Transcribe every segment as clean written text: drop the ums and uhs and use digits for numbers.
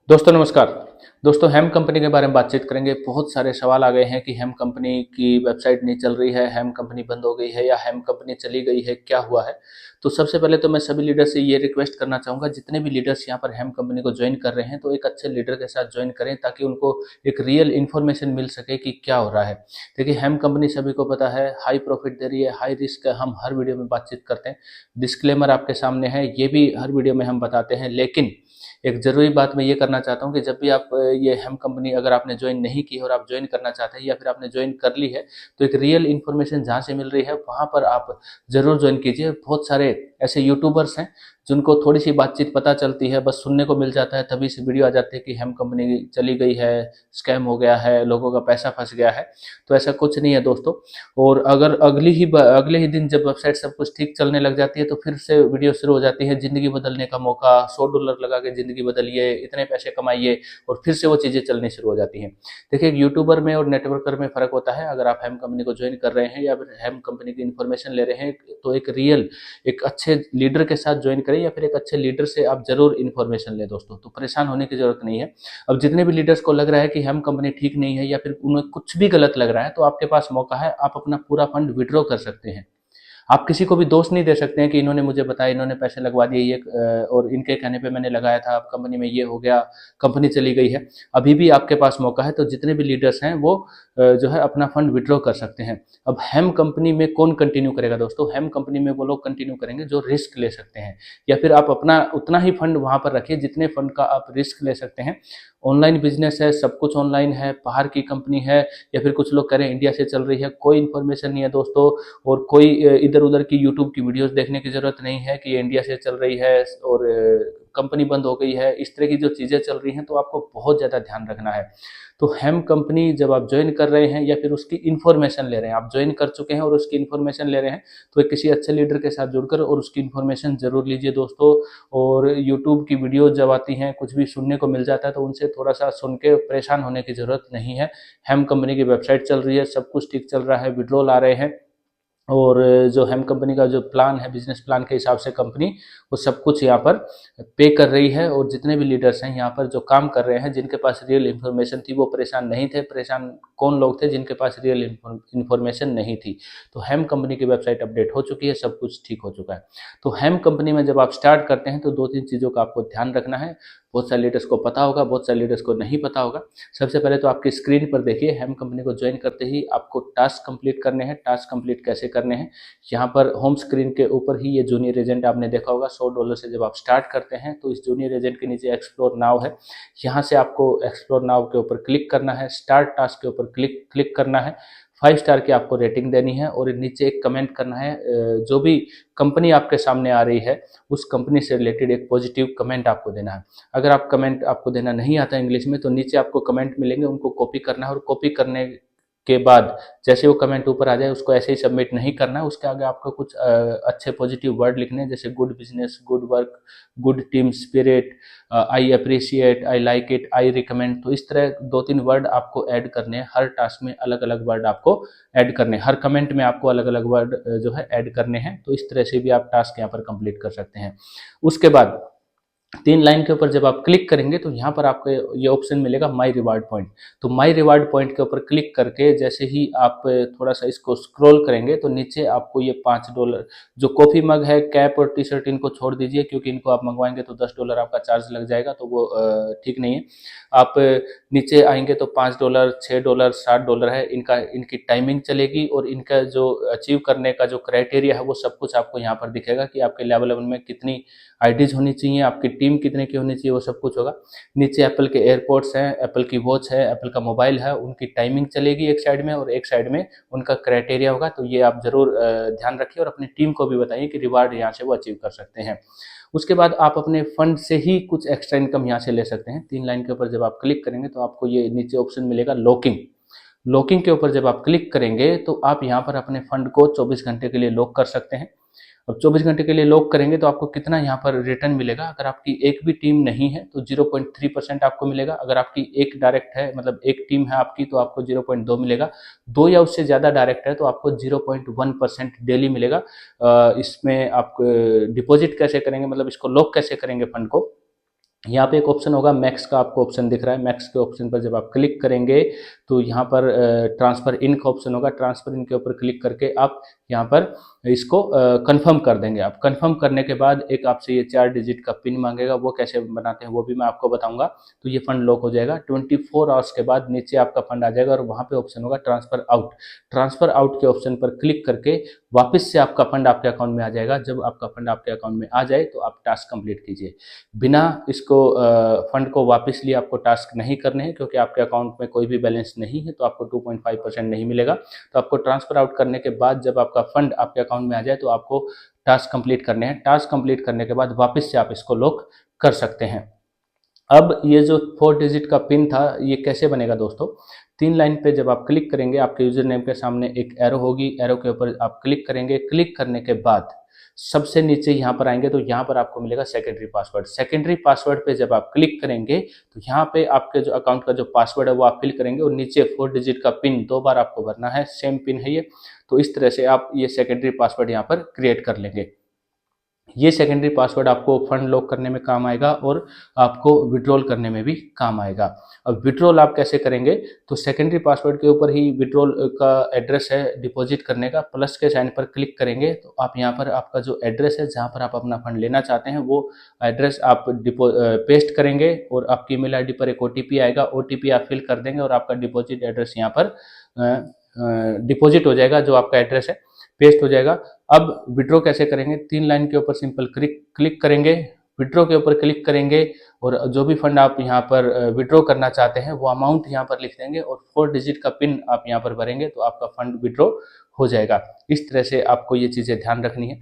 दोस्तों नमस्कार। दोस्तों हेम कंपनी के बारे में बातचीत करेंगे। बहुत सारे सवाल आ गए हैं कि हेम कंपनी की वेबसाइट नहीं चल रही है, हेम कंपनी बंद हो गई है या हेम कंपनी चली गई है, क्या हुआ है? तो सबसे पहले तो मैं सभी लीडर से ये रिक्वेस्ट करना चाहूँगा, जितने भी लीडर्स यहाँ पर हेम कंपनी को ज्वाइन कर रहे हैं तो एक अच्छे लीडर के साथ ज्वाइन करें ताकि उनको एक रियल इन्फॉर्मेशन मिल सके कि क्या हो रहा है। देखिए हेम कंपनी सभी को पता है हाई प्रॉफिट दे रही है, हाई रिस्क है, हम हर वीडियो में बातचीत करते हैं। डिस्क्लेमर आपके सामने है, ये भी हर वीडियो में हम बताते हैं। लेकिन एक ज़रूरी बात मैं ये करना चाहता हूँ कि जब भी आप ये हेम कंपनी अगर आपने ज्वाइन नहीं की और आप ज्वाइन करना चाहते हैं या फिर आपने ज्वाइन कर ली है, तो एक रियल इन्फॉर्मेशन जहाँ से मिल रही है वहाँ पर आप ज़रूर ज्वाइन कीजिए। बहुत सारे ऐसे यूट्यूबर्स हैं जिनको थोड़ी सी बातचीत पता चलती है, बस सुनने को मिल जाता है, तभी से वीडियो आ जाती है कि हेम कंपनी चली गई है, स्कैम हो गया है, लोगों का पैसा फंस गया है। तो ऐसा कुछ नहीं है दोस्तों। और अगर अगले ही दिन जब वेबसाइट सब कुछ ठीक चलने लग जाती है तो फिर से वीडियो शुरू हो जाती है, ज़िंदगी बदलने का मौका, $100 लगा के ज़िंदगी बदलिए, इतने पैसे कमाइए, और फिर से वो चीज़ें चलनी शुरू हो जाती हैं। देखिए एक यूट्यूबर में और नेटवर्कर में फ़र्क होता है। अगर आप हेम कंपनी को ज्वाइन कर रहे हैं या फिर हेम कंपनी की इन्फॉर्मेशन ले रहे हैं तो एक अच्छे लीडर के साथ ज्वाइन करें या फिर एक अच्छे लीडर से आप ज़रूर इन्फॉर्मेशन लें दोस्तों। तो परेशान होने की ज़रूरत नहीं है। अब जितने भी लीडर्स को लग रहा है कि हेम कंपनी ठीक नहीं है या फिर उन्हें कुछ भी गलत लग रहा है, तो आपके पास मौका है, आप अपना पूरा फंड विड्रॉ कर सकते हैं। आप किसी को भी दोष नहीं दे सकते हैं कि इन्होंने मुझे बताया, इन्होंने पैसे लगवा दिए ये और इनके कहने पे मैंने लगाया था, अब कंपनी में ये हो गया, कंपनी चली गई है। अभी भी आपके पास मौका है, तो जितने भी लीडर्स हैं वो जो है अपना फंड विड्रॉ कर सकते हैं। अब हेम कंपनी में कौन कंटिन्यू करेगा दोस्तों? हेम कंपनी में वो लोग कंटिन्यू करेंगे जो रिस्क ले सकते हैं, या फिर आप अपना उतना ही फंड वहाँ पर रखिए जितने फंड का आप रिस्क ले सकते हैं। ऑनलाइन बिजनेस है, सब कुछ ऑनलाइन है, बाहर की कंपनी है, या फिर कुछ लोग कह रहे हैं इंडिया से चल रही है, कोई इन्फॉर्मेशन नहीं है दोस्तों। और कोई इधर-उधर की यूट्यूब की वीडियोस देखने की ज़रूरत नहीं है कि ये इंडिया से चल रही है और कंपनी बंद हो गई है। इस तरह की जो चीज़ें चल रही हैं तो आपको बहुत ज़्यादा ध्यान रखना है। तो हेम कंपनी जब आप जॉइन कर रहे हैं या फिर उसकी इन्फॉर्मेशन ले रहे हैं, आप जॉइन कर चुके हैं और उसकी इन्फॉर्मेशन ले रहे हैं, तो एक किसी अच्छे लीडर के साथ जुड़कर और उसकी इन्फॉर्मेशन ज़रूर लीजिए दोस्तों। और यूट्यूब की वीडियोज़ जब आती हैं, कुछ भी सुनने को मिल जाता है तो उनसे थोड़ा-सा सुन के परेशान होने की ज़रूरत नहीं है। हेम कंपनी की वेबसाइट चल रही है, सब कुछ ठीक चल रहा है, विड्रॉल आ रहे हैं, और जो हेम कंपनी का जो प्लान है, बिजनेस प्लान के हिसाब से कंपनी वो सब कुछ यहाँ पर पे कर रही है। और जितने भी लीडर्स हैं यहाँ पर जो काम कर रहे हैं, जिनके पास रियल इन्फॉर्मेशन थी वो परेशान नहीं थे। परेशान कौन लोग थे? जिनके पास रियल इन्फॉर्मेशन नहीं थी। तो हेम कंपनी की वेबसाइट अपडेट हो चुकी है, सब कुछ ठीक हो चुका है। तो हेम कंपनी में जब आप स्टार्ट करते हैं तो दो तीन चीज़ों का आपको ध्यान रखना है। बहुत सारे लीडर्स को पता होगा, बहुत सारे लीडर्स को नहीं पता होगा। सबसे पहले तो आपकी स्क्रीन पर देखिए, हेम कंपनी को ज्वाइन करते ही आपको टास्क कंप्लीट करने हैं। टास्क कंप्लीट कैसे करने हैं? यहाँ पर होम स्क्रीन के ऊपर ही ये जूनियर एजेंट आपने देखा होगा, $100 से जब आप स्टार्ट करते हैं तो इस जूनियर एजेंट के नीचे एक्सप्लोर नाउ है। यहाँ से आपको एक्सप्लोर नाउ के ऊपर क्लिक करना है, स्टार्ट टास्क के ऊपर क्लिक करना है, 5 स्टार की आपको रेटिंग देनी है और नीचे एक कमेंट करना है। जो भी कंपनी आपके सामने आ रही है उस कंपनी से रिलेटेड एक पॉजिटिव कमेंट आपको देना है। अगर आप कमेंट आपको देना नहीं आता इंग्लिश में तो नीचे आपको कमेंट मिलेंगे, उनको कॉपी करना है, और कॉपी करने के बाद जैसे वो कमेंट ऊपर आ जाए उसको ऐसे ही सबमिट नहीं करना है। उसके आगे आपको कुछ अच्छे पॉजिटिव वर्ड लिखने हैं, जैसे good business, good work, good team spirit, I appreciate, I like it, I recommend. तो इस तरह दो तीन वर्ड आपको ऐड करने हैं। हर टास्क में अलग अलग वर्ड आपको ऐड करने हैं, हर कमेंट में आपको अलग अलग वर्ड जो है ऐड करने हैं। तो इस तरह से भी आप टास्क यहाँ पर कंप्लीट कर सकते हैं। उसके बाद 3 लाइन के ऊपर जब आप क्लिक करेंगे तो यहाँ पर आपको ये ऑप्शन मिलेगा माई रिवार्ड पॉइंट। तो माई रिवार्ड पॉइंट के ऊपर क्लिक करके जैसे ही आप थोड़ा-सा इसको स्क्रॉल करेंगे तो नीचे आपको ये $5 जो कॉफ़ी मग है, कैप और टी-शर्ट इनको छोड़ दीजिए, क्योंकि इनको आप मँगवाएँगे तो $10 आपका चार्ज लग जाएगा, तो वो ठीक नहीं है। आप नीचे आएँगे तो $5, $6, $60 है, इनकी टाइमिंग चलेगी और इनका जो अचीव करने का जो क्राइटेरिया है वो सब कुछ आपको यहाँ पर दिखेगा कि आपके लेवल 1 में कितनी आईडीज़ होनी चाहिए, आपकी टीम कितने की होनी चाहिए, वो सब कुछ होगा। नीचे एप्पल के एयरपोड्स हैं, एप्पल की वॉच है, एप्पल का मोबाइल है, उनकी टाइमिंग चलेगी एक साइड में और एक साइड में उनका क्राइटेरिया होगा। तो ये आप ज़रूर ध्यान रखिए और अपनी टीम को भी बताइए कि रिवार्ड यहाँ से वो अचीव कर सकते हैं। उसके बाद आप अपने फंड से ही कुछ एक्स्ट्रा इनकम यहाँ से ले सकते हैं। 3 लाइन के ऊपर जब आप क्लिक करेंगे तो आपको ये नीचे ऑप्शन मिलेगा लॉकिंग। लॉकिंग के ऊपर जब आप क्लिक करेंगे तो आप यहाँ पर अपने फंड को 24 घंटे के लिए लॉक कर सकते हैं। अब 24 घंटे के लिए लॉक करेंगे तो आपको कितना यहाँ पर रिटर्न मिलेगा? अगर आपकी एक भी टीम नहीं है तो 0.3% आपको मिलेगा। अगर आपकी एक डायरेक्ट है, मतलब एक टीम है आपकी, तो आपको 0.2 मिलेगा। 2 या उससे ज़्यादा डायरेक्ट है तो आपको 0.1% डेली मिलेगा। इसमें आप डिपॉजिट कैसे करेंगे, मतलब इसको लॉक कैसे करेंगे फंड को? यहाँ पे एक ऑप्शन होगा मैक्स का, आपको ऑप्शन दिख रहा है। मैक्स के ऑप्शन पर जब आप क्लिक करेंगे तो यहाँ पर ट्रांसफ़र इन का ऑप्शन होगा। ट्रांसफ़र इन के ऊपर क्लिक करके आप यहाँ पर इसको कंफर्म कर देंगे। आप कंफर्म करने के बाद एक आपसे ये 4 डिजिट का पिन मांगेगा, वो कैसे बनाते हैं वो भी मैं आपको बताऊंगा। तो ये फंड लॉक हो जाएगा। 24 आवर्स के बाद नीचे आपका फंड आ जाएगा और वहाँ पे ऑप्शन होगा ट्रांसफ़र आउट। ट्रांसफ़र आउट के ऑप्शन पर क्लिक करके वापस से आपका फंड आपके अकाउंट में आ जाएगा। जब आपका फंड आपके अकाउंट में आ जाए तो आप टास्क कंप्लीट कीजिए। बिना इसको फंड को वापस लिए आपको टास्क नहीं करने हैं, क्योंकि आपके अकाउंट में कोई भी बैलेंस नहीं है, तो आपको 2.5% नहीं मिलेगा। तो आपको ट्रांसफर आउट करने के बाद जब आपका फंड आपके अकाउंट में आ जाए तो आपको टास्क कंप्लीट करने हैं। टास्क कंप्लीट करने के बाद वापस से आप इसको लॉक कर सकते हैं। अब ये जो 4 डिजिट का पिन था ये कैसे बनेगा दोस्तों? 3 लाइन पे जब आप क्लिक करेंगे, आपके यूजर नेम के सामने एक एरो होगी। एरो के ऊपर आप क्लिक करेंगे। क्लिक करने के बाद सबसे नीचे यहाँ पर आएंगे तो यहाँ पर आपको मिलेगा सेकेंडरी पासवर्ड। सेकेंडरी पासवर्ड पे जब आप क्लिक करेंगे तो यहाँ पे आपके जो अकाउंट का जो पासवर्ड है वो आप फिल करेंगे और नीचे 4 डिजिट का पिन 2 बार आपको भरना है। सेम पिन है ये। तो इस तरह से आप ये सेकेंडरी पासवर्ड यहाँ पर क्रिएट कर लेंगे। ये सेकेंडरी पासवर्ड आपको फंड लॉक करने में काम आएगा और आपको विड्रॉल करने में भी काम आएगा। अब विड्रॉल आप कैसे करेंगे? तो सेकेंडरी पासवर्ड के ऊपर ही विड्रॉल का एड्रेस है डिपॉजिट करने का, प्लस के साइन पर क्लिक करेंगे तो आप यहाँ पर आपका जो एड्रेस है जहाँ पर आप अपना फंड लेना चाहते हैं वो एड्रेस आप पेस्ट करेंगे और आपकी ईमेल आईडी पर एक OTP आएगा। OTP आप फिल कर देंगे और आपका डिपॉजिट एड्रेस यहाँ पर डिपॉजिट हो जाएगा। जो आपका एड्रेस है पेस्ट हो जाएगा। अब विड्रॉ कैसे करेंगे? 3 लाइन के ऊपर सिंपल क्लिक करेंगे, विड्रॉ के ऊपर क्लिक करेंगे और जो भी फंड आप यहाँ पर विड्रॉ करना चाहते हैं वो अमाउंट यहाँ पर लिख देंगे और 4 डिजिट का पिन आप यहाँ पर भरेंगे तो आपका फंड विड्रॉ हो जाएगा। इस तरह से आपको ये चीज़ें ध्यान रखनी है।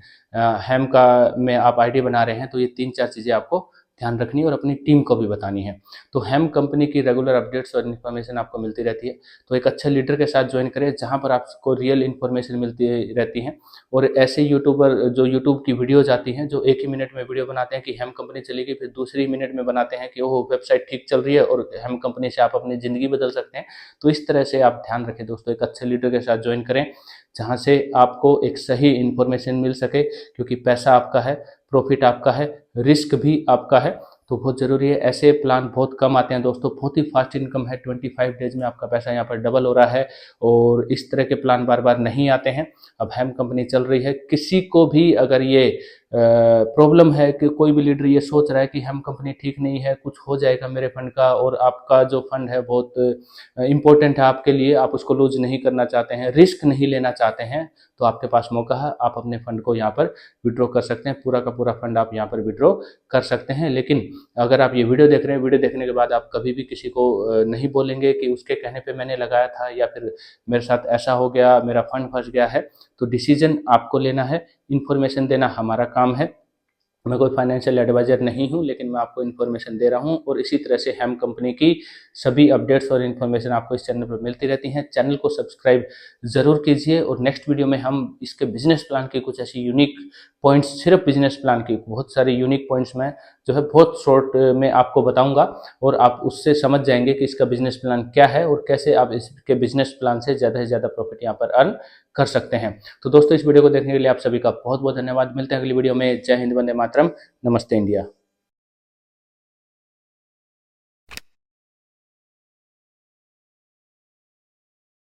हैम का में आप आईडी बना रहे हैं तो ये 3-4 चीज़ें आपको ध्यान रखनी है और अपनी टीम को भी बतानी है। तो हैम कंपनी की रेगुलर अपडेट्स और इन्फॉर्मेशन आपको मिलती रहती है। तो एक अच्छे लीडर के साथ ज्वाइन करें जहाँ पर आपको रियल इन्फॉर्मेशन मिलती रहती है। और ऐसे यूट्यूबर जो यूट्यूब की वीडियोज आती हैं जो 1 ही मिनट में वीडियो बनाते हैं कि हैम कंपनी चलेगी, फिर दूसरी मिनट में बनाते हैं कि वो वेबसाइट ठीक चल रही है और हैम कंपनी से आप अपनी ज़िंदगी बदल सकते हैं। तो इस तरह से आप ध्यान रखें दोस्तों, एक अच्छे लीडर के साथ ज्वाइन करें जहाँ से आपको एक सही इन्फॉर्मेशन मिल सके, क्योंकि पैसा आपका है, प्रॉफिट आपका है, रिस्क भी आपका है। तो बहुत ज़रूरी है। ऐसे प्लान बहुत कम आते हैं दोस्तों, बहुत ही फास्ट इनकम है। 25 डेज में आपका पैसा यहाँ पर डबल हो रहा है और इस तरह के प्लान बार बार नहीं आते हैं। अब हैम कंपनी चल रही है। किसी को भी अगर ये प्रॉब्लम है कि कोई भी लीडर ये सोच रहा है कि हैम कंपनी ठीक नहीं है, कुछ हो जाएगा मेरे फंड का, और आपका जो फंड है बहुत इंपॉर्टेंट है आपके लिए, आप उसको लूज नहीं करना चाहते हैं, रिस्क नहीं लेना चाहते हैं, तो आपके पास मौका है। आप अपने फंड को यहाँ पर विड्रॉ कर सकते हैं। पूरा का पूरा फंड आप यहाँ पर विड्रॉ कर सकते हैं। लेकिन अगर आप ये वीडियो देख रहे हैं, वीडियो देखने के बाद आप कभी भी किसी को नहीं बोलेंगे कि उसके कहने पे मैंने लगाया था या फिर मेरे साथ ऐसा हो गया, मेरा फंड फंस गया है। तो डिसीजन आपको लेना है, इन्फॉर्मेशन देना हमारा काम है। मैं कोई फाइनेंशियल एडवाइजर नहीं हूं, लेकिन मैं आपको इन्फॉर्मेशन दे रहा हूं और इसी तरह से हैम कंपनी की सभी अपडेट्स और इन्फॉर्मेशन आपको इस चैनल पर मिलती रहती हैं। चैनल को सब्सक्राइब ज़रूर कीजिए और नेक्स्ट वीडियो में हम इसके बिजनेस प्लान की कुछ ऐसी यूनिक पॉइंट्स, सिर्फ बिजनेस प्लान की बहुत सारे यूनिक पॉइंट्स मैं जो है बहुत शॉर्ट में आपको बताऊंगा और आप उससे समझ जाएंगे कि इसका बिजनेस प्लान क्या है और कैसे आप इसके बिजनेस प्लान से ज़्यादा प्रॉफिट यहाँ पर अर्न कर सकते हैं। तो दोस्तों इस वीडियो को देखने के लिए आप सभी का बहुत बहुत धन्यवाद। मिलते हैं अगली वीडियो में। जय हिंद, वंदे मातरम, नमस्ते इंडिया।